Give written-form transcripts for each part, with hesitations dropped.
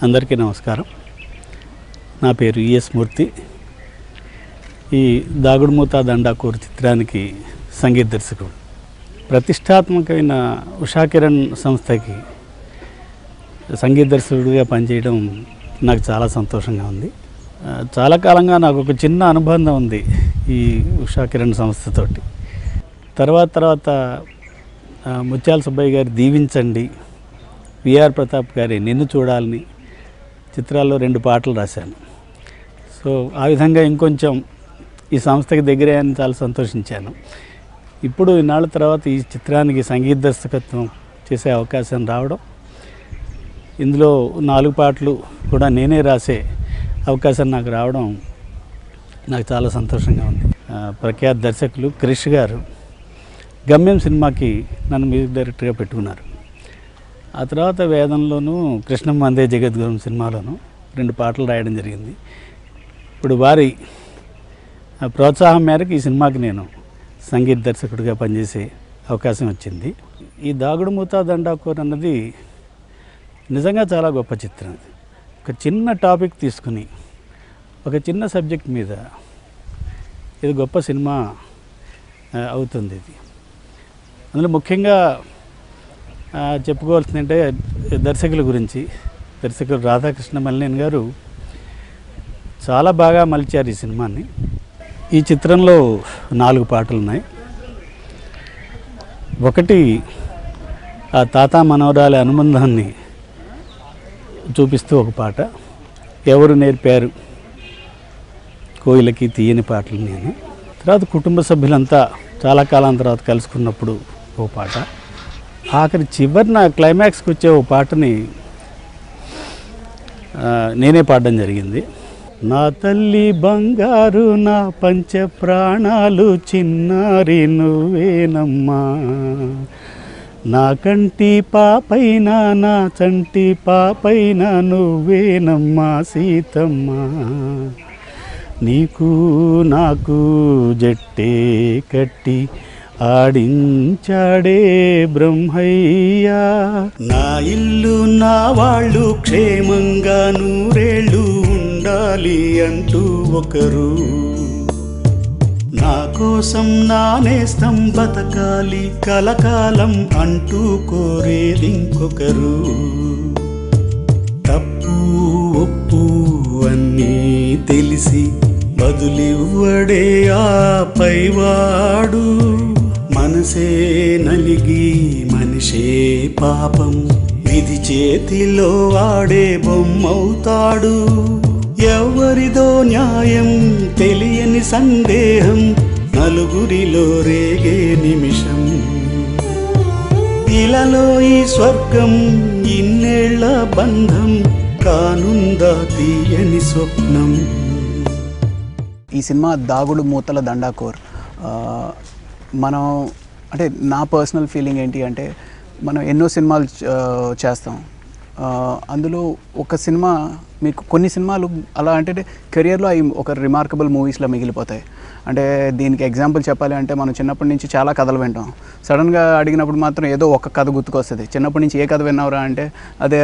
అందరికీ నమస్కారం. నా పేరు ఈఎస్ మూర్తి. ఈ దాగుడుమూత దండాకూర్ చిత్రానికి సంగీత దర్శకుడు. ప్రతిష్టాత్మకమైన ఉషా కిరణ్ సంస్థకి సంగీత దర్శకుడిగా పనిచేయడం నాకు చాలా సంతోషంగా ఉంది. చాలా కాలంగా నాకు ఒక చిన్న అనుబంధం ఉంది ఈ ఉషా కిరణ్ సంస్థతోటి. తర్వాత ముత్యాల సుబ్బయ్య గారి దీవించండి, విఆర్ ప్రతాప్ గారి నిన్ను చూడాలని చిత్రాల్లో 2 పాటలు రాశాను. సో ఆ విధంగా ఇంకొంచెం ఈ సంస్థకి దగ్గరే అని చాలా సంతోషించాను. ఇప్పుడు ఇన్నాళ్ళ తర్వాత ఈ చిత్రానికి సంగీత దర్శకత్వం చేసే అవకాశం రావడం, ఇందులో 4 పాటలు కూడా నేనే రాసే అవకాశం నాకు రావడం నాకు చాలా సంతోషంగా ఉంది. ప్రఖ్యాత దర్శకులు క్రిష్ గారు గమ్యం సినిమాకి నన్ను మ్యూజిక్ డైరెక్టర్గా పెట్టుకున్నారు. ఆ తర్వాత వేదంలోనూ కృష్ణం వందే జగద్గురం సినిమాలోనూ 2 పాటలు రాయడం జరిగింది. ఇప్పుడు వారి ప్రోత్సాహం మేరకు ఈ సినిమాకి నేను సంగీత దర్శకుడిగా పనిచేసే అవకాశం వచ్చింది. ఈ దాగుడుమూత దండాకూర్ అన్నది నిజంగా చాలా గొప్ప చిత్రం. ఒక చిన్న టాపిక్ తీసుకుని ఒక చిన్న సబ్జెక్ట్ మీద ఇది గొప్ప సినిమా అవుతుంది. ఇది అందులో ముఖ్యంగా చెప్పుకోవాల్సిందంటే దర్శకుల గురించి. దర్శకులు రాధాకృష్ణ మల్లినేని గారు చాలా బాగా మలిచారు ఈ సినిమాని. ఈ చిత్రంలో 4 పాటలు ఉన్నాయి. ఒకటి ఆ తాత మనవరాలి అనుబంధాన్ని చూపిస్తూ ఒక పాట, ఎవరు నేర్పారు కోయిలకి తీయని పాటలు నేను. తర్వాత కుటుంబ సభ్యులంతా చాలా కాలం తర్వాత కలుసుకున్నప్పుడు ఓ పాట, ఆఖరి చివరిన క్లైమాక్స్కి వచ్చే ఓ పాటని నేనే పాడడం జరిగింది. నా తల్లి బంగారు నా పంచ ప్రాణాలు చిన్నారి నువ్వేనమ్మా, నా కంటి పాపైన నా చంటి పాపైన నువ్వేనమ్మా సీతమ్మ, నీకు నాకు జట్టే కట్టి ఆడించాడే బ్రహ్మయ్యా, నా ఇల్లు నా వాళ్ళు క్షేమంగా నూరేళ్ళు ఉండాలి అంటూ ఒకరు, నా కోసం నా నేస్తం బతకాలి కలకాలం అంటూ కోరేది ఇంకొకరు, తప్పు ఒప్పు అన్నీ తెలిసి బదులివ్వడే ఆ పైవాడు, మనసే నలిగి మనిషే పాపం విధి చేతిలో ఆడే బొమ్మవుతాడు, ఎవరిదో న్యాయం తెలియని సందేహం నలుగురిలో రేగే నిమిషం, ఇలాలో ఈ స్వర్గం ఇన్నేళ్ల బంధం కానుందా తీయని స్వప్నం. ఈ సినిమా దాగుడుమూతల దండాకూర్ మనం అంటే నా పర్సనల్ ఫీలింగ్ ఏంటి అంటే, మనం ఎన్నో సినిమాలు చేస్తాం. అందులో ఒక సినిమా మీకు కొన్ని సినిమాలు అలా అంటే కెరియర్లో అవి ఒక రిమార్కబుల్ మూవీస్లో మిగిలిపోతాయి. అంటే దీనికి ఎగ్జాంపుల్ చెప్పాలి అంటే, మనం చిన్నప్పటి నుంచి చాలా కథలు వింటాం. సడన్గా అడిగినప్పుడు మాత్రం ఏదో ఒక కథ గుర్తుకొస్తుంది. చిన్నప్పటి నుంచి ఏ కథ విన్నావురా అంటే అదే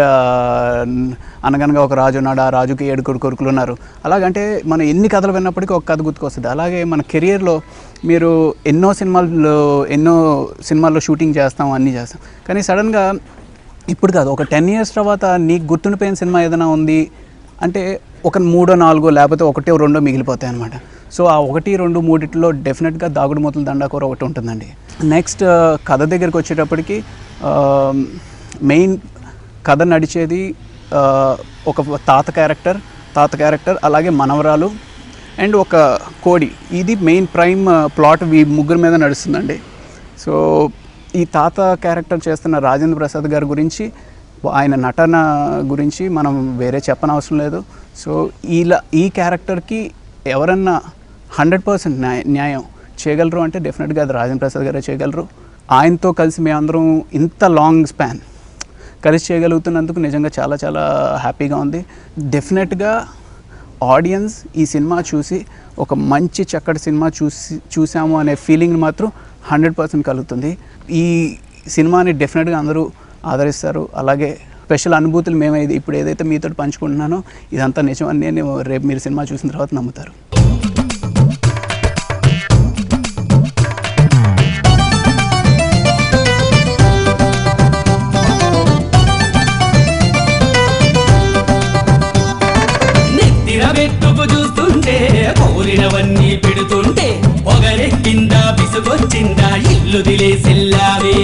అనగనగా ఒక రాజు ఉన్నాడు, ఆ రాజుకి 7 కొడుకులు ఉన్నారు. అలాగంటే మనం ఎన్ని కథలు విన్నప్పటికీ ఒక కథ గుర్తుకొస్తుంది. అలాగే మన కెరియర్లో మీరు ఎన్నో సినిమాల్లో షూటింగ్ చేస్తాం, అన్నీ చేస్తాం. కానీ సడన్గా ఇప్పుడు కాదు, ఒక 10 years తర్వాత నీకు గుర్తుండిపోయిన సినిమా ఏదైనా ఉంది అంటే ఒక 3, 4 లేకపోతే 1, 2 మిగిలిపోతాయి అనమాట. సో ఆ 1, 2, 3 డెఫినెట్గా దాగుడుమూతల దండాకూర్ ఒకటి ఉంటుందండి. నెక్స్ట్ కథ దగ్గరికి వచ్చేటప్పటికి మెయిన్ కథ నడిచేది ఒక తాత క్యారెక్టర్ అలాగే మనవరాలు అండ్ ఒక కోడి. ఇది మెయిన్ ప్రైమ్ ప్లాట్ ముగ్గురు మీద నడుస్తుందండి. సో ఈ తాత క్యారెక్టర్ చేస్తున్న రాజేంద్ర ప్రసాద్ గారి గురించి, ఆయన నటన గురించి మనం వేరే చెప్పనవసరం లేదు. సో ఈ క్యారెక్టర్కి ఎవరన్నా 100% న్యాయం చేయగలరు అంటే డెఫినెట్గా అది రాజేంద్ర ప్రసాద్ గారే చేయగలరు. ఆయనతో కలిసి మేమందరం ఇంత లాంగ్ స్పాన్ కలిసి చేయగలుగుతున్నందుకు నిజంగా చాలా చాలా హ్యాపీగా ఉంది. డెఫినెట్గా ఆడియన్స్ ఈ సినిమా చూసి ఒక మంచి చక్కటి సినిమా చూసాము అనే ఫీలింగ్ మాత్రం 100% కలుగుతుంది. ఈ సినిమాని డెఫినెట్గా అందరూ ఆదరిస్తారు. అలాగే స్పెషల్ అనుభూతులు మేము ఇప్పుడు ఏదైతే మీతో పంచుకుంటున్నానో ఇదంతా నిజం అని నేను రేపు మీరు సినిమా చూసిన తర్వాత నమ్ముతారు. చూస్తుంటే కోరినవన్నీ పెడుతుంటే పొగరెక్కిందా విసుగొచ్చిందా ఇల్లు దిలేసెల్లావే.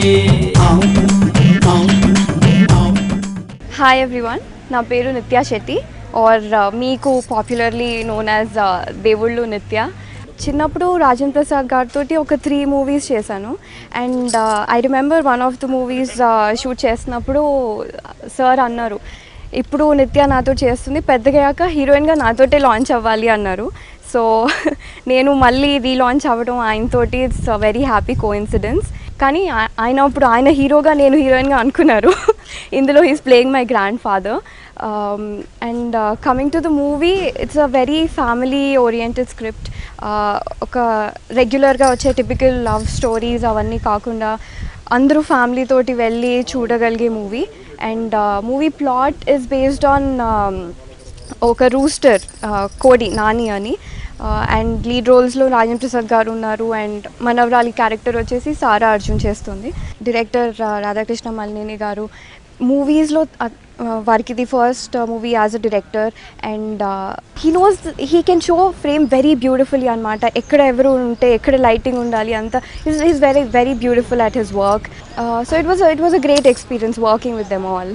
హాయ్ ఎవ్రీవన్, నా పేరు నిత్యా శెట్టి ఆర్ మీకు పాపులర్లీ నోన్ యాజ్ దేవుళ్ళు నిత్య. చిన్నప్పుడు రాజేంద్ర ప్రసాద్ గారితో ఒక 3 మూవీస్ చేశాను. And I remember one of the movies shoot చేసినప్పుడు సార్ అన్నారు, ఇప్పుడు నిత్య నాతో చేస్తుంది, పెద్దగయ్యాక హీరోయిన్గా నాతోటే లాంచ్ అవ్వాలి అన్నారు. సో నేను మళ్ళీ రీలాంచ్ అవ్వడం ఆయనతోటి ఇట్స్ వెరీ హ్యాపీ కోఇన్సిడెన్స్. కానీ ఆయన ఇప్పుడు ఆయన హీరోగా నేను హీరోయిన్గా అనుకున్నారు. ఇందులో he's playing my grand father. And coming to the movie, it's a very family oriented script. ఒక రెగ్యులర్గా వచ్చే టిపికల్ లవ్ స్టోరీస్ అవన్నీ కాకుండా అందరూ ఫ్యామిలీ తోటి వెళ్ళి చూడగలిగే movie. And movie plot is based on ఒక రూస్టర్ కోడి నాని అని. అండ్ లీడ్ రోల్స్లో రాజేంద్ర ప్రసాద్ గారు ఉన్నారు. అండ్ మనవరాలి క్యారెక్టర్ వచ్చేసి సారా అర్జున్ చేస్తుంది. డైరెక్టర్ రాధాకృష్ణ మల్నేని గారు. మూవీస్లో వారికి ఇది first movie as a director. And he can show frame very beautifully అనమాట. ఎక్కడ ఎవరు ఉంటే ఎక్కడ లైటింగ్ ఉండాలి అంతా is very very beautiful at his work. So it was a great experience working with them all.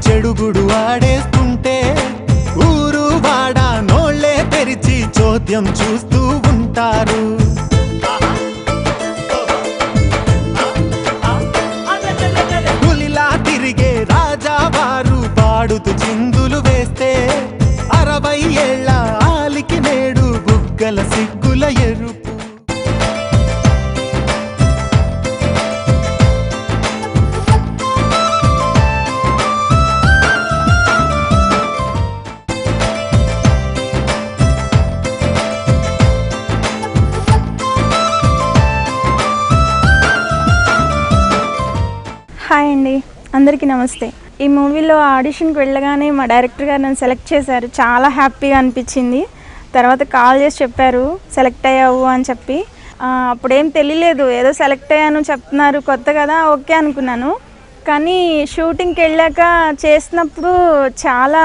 చెడుగుడు ఆడేస్తుంటే ఊరు వాడా నోళ్లే తెరిచి చోద్యం చూస్తూ ఉంటారు. పులిలా తిరిగే రాజావారు పాడుతూ చిందులు వేస్తే 60 ఏళ్ల ఆలికి నేడు బుగ్గల సిగ్గుల ఎరుపు. హాయ్ అండి, అందరికీ నమస్తే. ఈ మూవీలో ఆడిషన్కి వెళ్ళగానే మా డైరెక్టర్ గారు నన్ను సెలెక్ట్ చేశారు. చాలా హ్యాపీగా అనిపించింది. తర్వాత కాల్ చేసి చెప్పారు సెలెక్ట్ అయ్యావు అని చెప్పి. అప్పుడేం తెలియలేదు, ఏదో సెలెక్ట్ అయ్యాను చెప్తున్నారు, కొత్త కదా ఓకే అనుకున్నాను. కానీ షూటింగ్కి వెళ్ళాక చేసినప్పుడు చాలా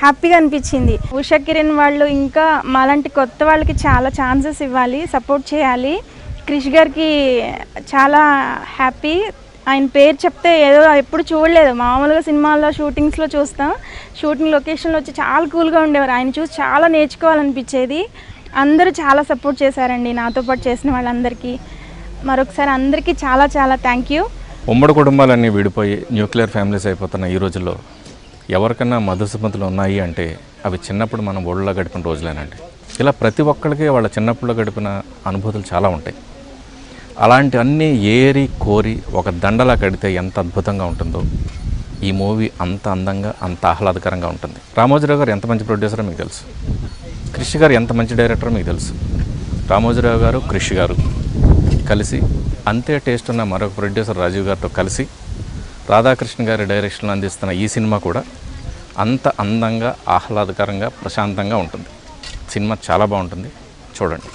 హ్యాపీగా అనిపించింది. ఉషా కిరణ్ వాళ్ళు ఇంకా మాలాంటి కొత్త వాళ్ళకి చాలా ఛాన్సెస్ ఇవ్వాలి, సపోర్ట్ చేయాలి. క్రిష్ గారికి చాలా హ్యాపీ. ఆయన పేరు చెప్తే ఏదో ఎప్పుడు చూడలేదు, మామూలుగా సినిమాల్లో షూటింగ్స్లో చూస్తాం. షూటింగ్ లొకేషన్లో వచ్చి చాలా కూల్గా ఉండేవారు. ఆయన చూసి చాలా నేర్చుకోవాలనిపించేది. అందరూ చాలా సపోర్ట్ చేశారండి, నాతో పాటు చేసిన వాళ్ళందరికీ. మరొకసారి అందరికీ చాలా చాలా థ్యాంక్ యూ. ఉమ్మడి కుటుంబాలన్నీ విడిపోయి న్యూక్లియర్ ఫ్యామిలీస్ అయిపోతున్న ఈ రోజుల్లో ఎవరికన్నా మధుసమతులు ఉన్నాయి అంటే అవి చిన్నప్పుడు మనం ఒళ్ళో గడిపిన రోజులేనండి. ఇలా ప్రతి ఒక్కరికి వాళ్ళ చిన్నప్పుడు గడిపిన అనుభూతులు చాలా ఉంటాయి. అలాంటి అన్నీ ఏరి కోరి ఒక దండలా కడితే ఎంత అద్భుతంగా ఉంటుందో ఈ మూవీ అంత అందంగా అంత ఆహ్లాదకరంగా ఉంటుంది. రామోజీరావు గారు ఎంత మంచి ప్రొడ్యూసరో మీకు తెలుసు, క్రిష్ గారు ఎంత మంచి డైరెక్టరో మీకు తెలుసు. రామోజీరావు గారు క్రిష్ గారు కలిసి అంతే టేస్ట్ ఉన్న మరొక ప్రొడ్యూసర్ రాజీవ్ గారితో కలిసి రాధాకృష్ణ గారి డైరెక్షన్లో అందిస్తున్న ఈ సినిమా కూడా అంత అందంగా ఆహ్లాదకరంగా ప్రశాంతంగా ఉంటుంది. సినిమా చాలా బాగుంటుంది, చూడండి.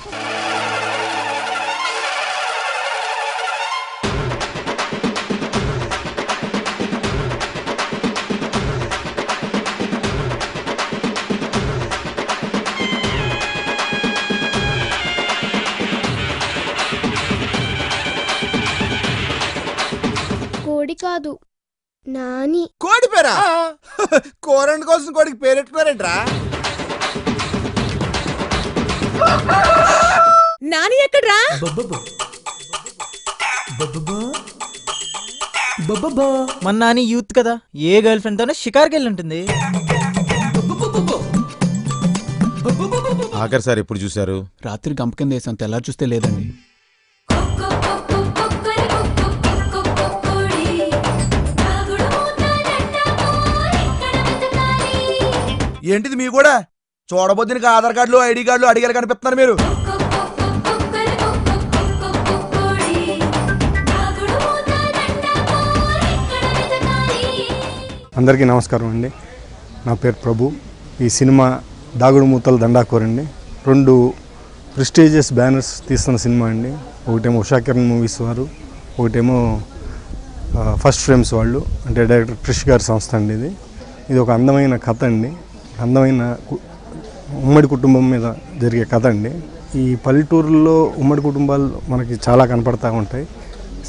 కోడి కాదు నాని. కోడి పేరా? కోరండి కోసం కోడికి పేరెట్టుకోరేంట్రా? నాని ఎక్కడ్రా? మన నాని యూత్ కదా, ఏ గర్ల్ ఫ్రెండ్ తోనే షికార్కి వెళ్ళి ఉంటుంది. ఆఖరిసారి ఎప్పుడు చూశారు? రాత్రి గంప కింద వేసాం, తెల్లారి చూస్తే లేదండి. ఏంటిది మీ కూడా? చూడబోద్దినికి ఆధార్ కార్డులు ఐడి కార్డులు అడిగారు కనిపిస్తున్నారు మీరు. అందరికీ నమస్కారం అండి. నా పేరు ప్రభు. ఈ సినిమా దాగుడు మూతల దండాకోర్ అండి. 2 ప్రెస్టీజియస్ బ్యానర్స్ తీస్తున్న సినిమా అండి. ఒకటేమో ఉషా కిరణ్ మూవీస్ వారు, ఒకటేమో ఫస్ట్ ఫ్రేమ్స్ వాళ్ళు, అంటే డైరెక్టర్ క్రిష్ గారి సంస్థ అండి. ఇది ఒక అందమైన కథ అండి. అందమైన ఉమ్మడి కుటుంబం మీద జరిగే కథ అండి. ఈ పల్లెటూరుల్లో ఉమ్మడి కుటుంబాలు మనకి చాలా కనపడతూ ఉంటాయి,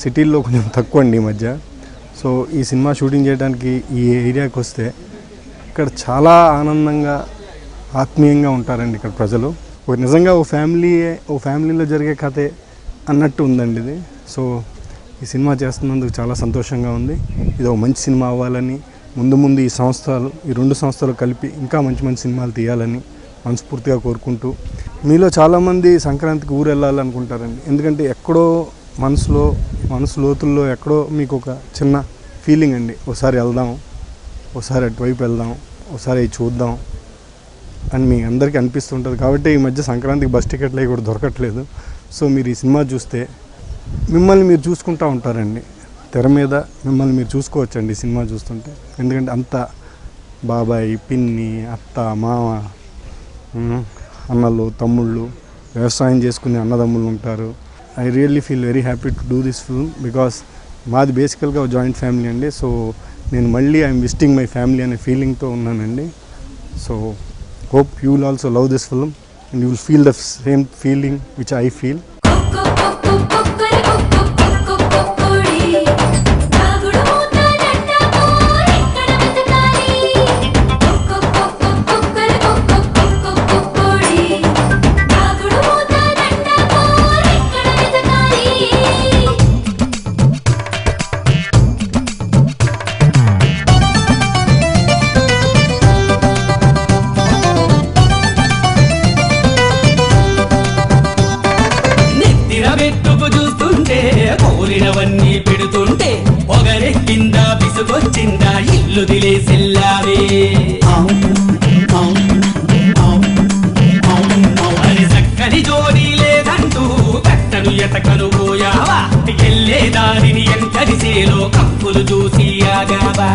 సిటీల్లో కొంచెం తక్కువ అండి ఈ మధ్య. సో ఈ సినిమా షూటింగ్ చేయడానికి ఈ ఏరియాకి వస్తే ఇక్కడ చాలా ఆనందంగా ఆత్మీయంగా ఉంటారండి ఇక్కడ ప్రజలు. నిజంగా ఓ ఫ్యామిలీలో జరిగే కథే అన్నట్టు ఉందండి ఇది. సో ఈ సినిమా చేస్తున్నందుకు చాలా సంతోషంగా ఉంది. ఇది ఒక మంచి సినిమా అవ్వాలని, ముందు ఈ 2 సంస్థలు కలిపి ఇంకా మంచి సినిమాలు తీయాలని మనస్ఫూర్తిగా కోరుకుంటూ, మీలో చాలామంది సంక్రాంతికి ఊరు వెళ్ళాలనుకుంటారండి. ఎందుకంటే ఎక్కడో మనసు లోతుల్లో ఎక్కడో మీకు ఒక చిన్న ఫీలింగ్ అండి, ఒకసారి వెళ్దాం, ఒకసారి అటువైపు వెళ్దాం, ఒకసారి చూద్దాం అని మీ అందరికీ అనిపిస్తుంటుంది. కాబట్టి ఈ మధ్య సంక్రాంతికి బస్ టికెట్లు అవి కూడా దొరకట్లేదు. సో మీరు ఈ సినిమా చూస్తే మిమ్మల్ని మీరు చూసుకుంటూ ఉంటారండి. తెర మీద మిమ్మల్ని మీరు చూసుకోవచ్చండి ఈ సినిమా చూస్తుంటే. ఎందుకంటే అంత బాబాయ్, పిన్ని, అత్త, మామ, అన్నలు, తమ్ముళ్ళు, వ్యవసాయం చేసుకునే అన్నదమ్ముళ్ళు ఉంటారు. I really feel very happy to do this film because మాది బేసికల్గా జాయింట్ ఫ్యామిలీ అండి. సో నేను మళ్ళీ ఐఎమ్ విజిటింగ్ మై ఫ్యామిలీ అనే ఫీలింగ్తో ఉన్నానండి. So hope you will also love this film and you will feel the same feeling which I feel. కోరినవన్నీ పెడుతుంటే పొగరెక్కిందా విసుగొచ్చిందా ఇల్లు దిలేసెల్లావే. అని చక్కని జోడి లేదంటూ కట్టను ఎతకను పోయావా, ఎల్లే దారిని ఎంతరిసేలో కంపులు చూసి ఆగావా.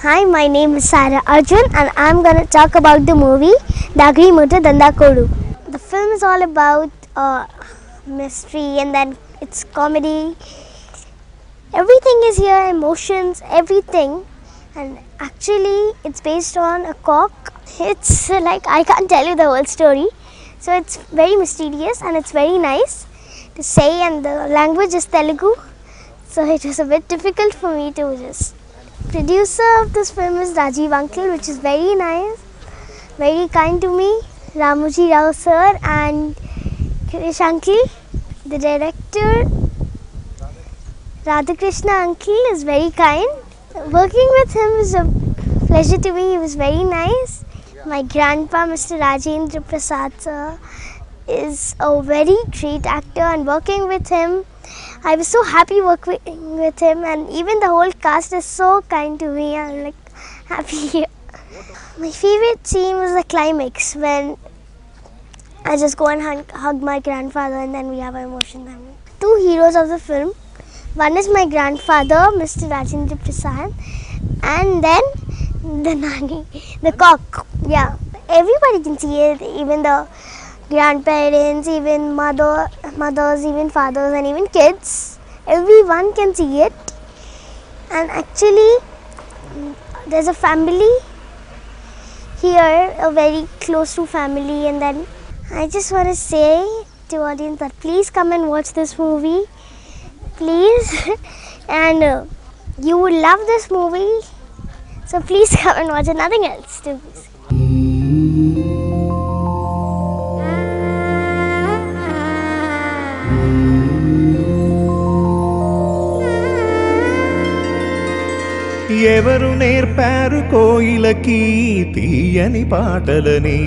Hi, my name is Sarah Arjun and I'm going to talk about the movie Dagudi Mutha Dandakodu. The film is all about mystery and then it's comedy. Everything is here, emotions, everything. And actually it's based on a cock. It's like I can't tell you the whole story. So it's very mysterious and it's very nice to say, and the language is Telugu. So it was a bit difficult for me to just... Producer of this film is Rajiv Uncle, which is very nice, very kind to me. Ramuji Rao sir and Krish Uncle. The director Radhakrishna Uncle is very kind. Working with him is a pleasure to me. He was very nice. My grandpa Mr. Rajendra Prasad sir is a very great actor, and working with him I was so happy working with him, and even the whole cast is so kind to me. I'm like happy here. My favorite scene was the climax when I just go and hug my grandfather and then we have an emotion. Two heroes of the film. One is my grandfather, Mr. Rajendra Prasad, and then the nanny, the cock. Yeah, everybody can see it, even the grandparents, even mothers, even fathers, and even kids. Everyone can see it. And actually, there's a family here, a very close to family, and then I just want to say to audience that please come and watch this movie, please. And you will love this movie, so please come and watch it. Nothing else to say. ఎవరు నేర్పారు కోయిలకి తీయని పాటలని,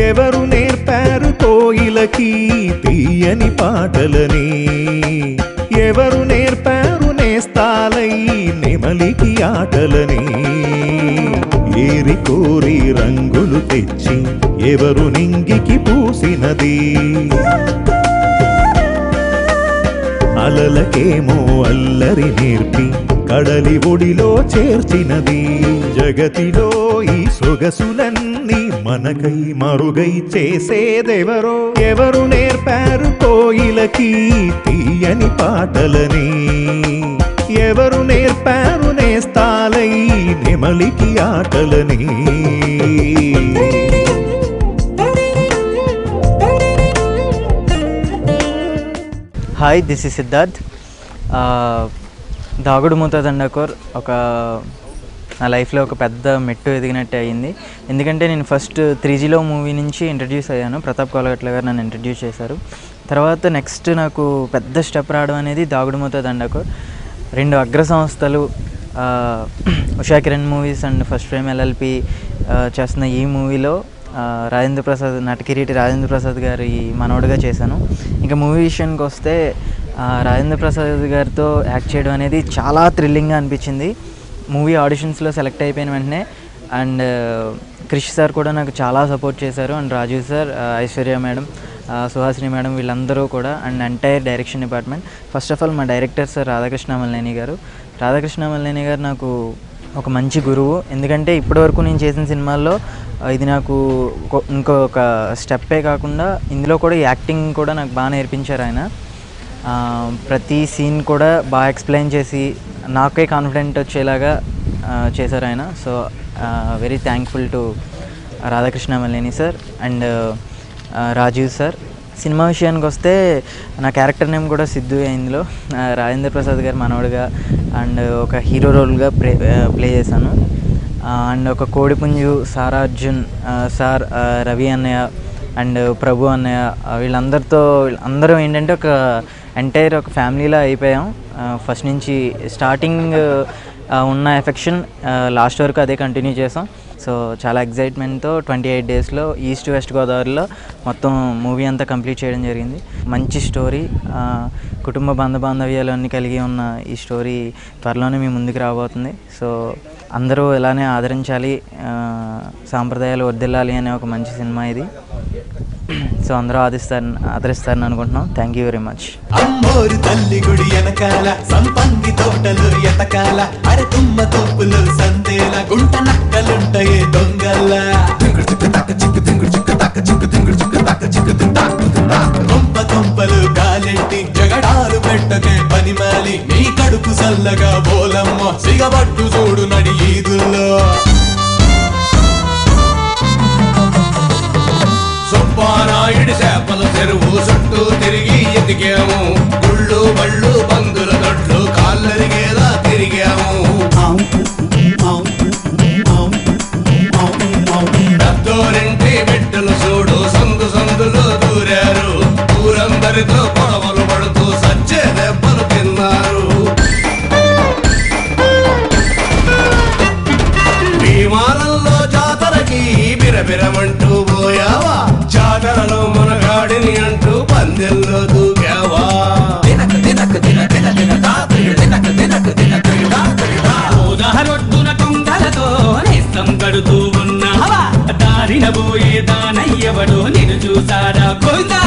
ఎవరు నేర్పారు కోయిలకి తీయని పాటలని, ఎవరు నేర్పారు నేస్తాలై నెమలికి ఆటలని, ఏరి కోరి రంగులు తెచ్చి ఎవరు నింగికి పూసినది, అలలకేమో అల్లరి నేర్పి కడలి ఒడిలో చేర్చినది, జగతిలో ఈ సొగసులన్నీ మనకై మరుగై చేసేదెవరో, ఎవరు నేర్పారు కోయిలకి తీయని పాటలని, ఎవరు నేర్పారు నేస్తాలై నెమలికి ఆటలని. Hi, this is Siddharth. దాగుడు మూత దండకోర్ నా లైఫ్లో ఒక పెద్ద మెట్టు ఎదిగినట్టే అయింది. ఎందుకంటే నేను ఫస్ట్ 3Gలో మూవీ నుంచి ఇంట్రడ్యూస్ అయ్యాను. ప్రతాప్ కోలగట్ల గారు నన్ను ఇంట్రడ్యూస్ చేశారు. తర్వాత నెక్స్ట్ నాకు పెద్ద స్టెప్ రావడం అనేది దాగుడు మూత దండకోర్. 2 అగ్ర సంస్థలు Usha Kiran movies and first frame LLP చేస్తున్న ఈ మూవీలో రాజేంద్ర ప్రసాద్, నటకిరీటి రాజేంద్ర ప్రసాద్ గారి మనవడుగా చేశాను. ఇంకా మూవీ విషయానికి వస్తే రాజేంద్ర ప్రసాద్ గారితో యాక్ట్ చేయడం అనేది చాలా థ్రిల్లింగ్గా అనిపించింది. మూవీ ఆడిషన్స్లో సెలెక్ట్ అయిపోయిన వెంటనే అండ్ క్రిష్ సార్ కూడా నాకు చాలా సపోర్ట్ చేశారు. And Raju sir, Aishwarya madam, Suhasini madam, వీళ్ళందరూ కూడా and entire direction department. First of all మా డైరెక్టర్ సార్ రాధాకృష్ణ మల్లేని గారు. రాధాకృష్ణ మల్లేని గారు నాకు ఒక మంచి గురువు. ఎందుకంటే ఇప్పటివరకు నేను చేసిన సినిమాల్లో ఇది నాకు ఇంకొక స్టెప్పే కాకుండా ఇందులో కూడా యాక్టింగ్ కూడా నాకు బాగా నేర్పించారు ఆయన. ప్రతి సీన్ కూడా బాగా ఎక్స్ప్లెయిన్ చేసి నాకే కాన్ఫిడెంట్ వచ్చేలాగా చేశారు ఆయన. So very thankful to Radhakrishna Malleni sir and Rajiv sir. Cinema విషయానికి వస్తే నా క్యారెక్టర్ నేమ్ కూడా సిద్ధు. ఇందులో రాజేంద్ర ప్రసాద్ గారు మనవడుగా అండ్ ఒక హీరో రోల్గా ప్లే చేశాను. అండ్ ఒక కోడిపుంజు, సారా అర్జున్ సార్, రవి అన్నయ్య అండ్ ప్రభు అన్నయ్య, వీళ్ళందరూ ఏంటంటే ఒక ఎంటైర్ ఒక ఫ్యామిలీలా అయిపోయాం. ఫస్ట్ నుంచి స్టార్టింగ్ ఉన్న ఎఫెక్షన్ లాస్ట్ వరకు అదే కంటిన్యూ చేసాం. సో చాలా ఎగ్జైట్మెంట్తో 28 డేస్లో ఈస్ట్ వెస్ట్ గోదావరిలో మొత్తం మూవీ అంతా కంప్లీట్ చేయడం జరిగింది. మంచి స్టోరీ, కుటుంబ బాంధవ్యాలు అన్నీ కలిగి ఉన్న ఈ స్టోరీ త్వరలోనే మీ ముందుకు రాబోతుంది. సో అందరూ ఇలానే ఆదరించాలి, సాంప్రదాయాలు వర్ధిల్లాలి అనే ఒక మంచి సినిమా ఇది. సో అందరూ ఆదరిస్తారని అనుకుంటున్నాం. Thank you very much. అమ్మోరు తల్లి గుడి వెనకాల సంపంగి తోటలు ఎతకాల, అరే తుమ్మ తోపులు సందేల గుంట నక్కలుంటాయే దొంగల, కొంప కొంపలు గాలెట్టి జగడాలు పెట్టకే పనిమాలి, నీ కడుపు సల్లగా బోలమ్మ సిగబట్టు చూడు నడి ఈదుల్లో. సుబ్బారాయుడి చేపల చెరువు చుట్టూ తిరిగి ఎదిగాము, గుళ్ళు బళ్ళు బందుల దొడ్లు కాళ్ళరిగేలా తిరిగాము. పెద్దోరింటి బిడ్డలు చూడు సందు సందులు దూరారు, ఊరందరితో గొడవలు పడుతూ సచ్చే దెబ్బలు తిన్నారు. విమానంలో జాతరకి బిరబిరమంటూ పోయావా, జాతరలో మునగాడిని అంటూ పందెల్లో దూకావా. ఉదాహరొడ్డున కొంగలతో నేస్తం కడుతూ ఉన్నావా, దారిన పోయే దానయ్యవడు నిన్ను చూసాడా గోవిందా.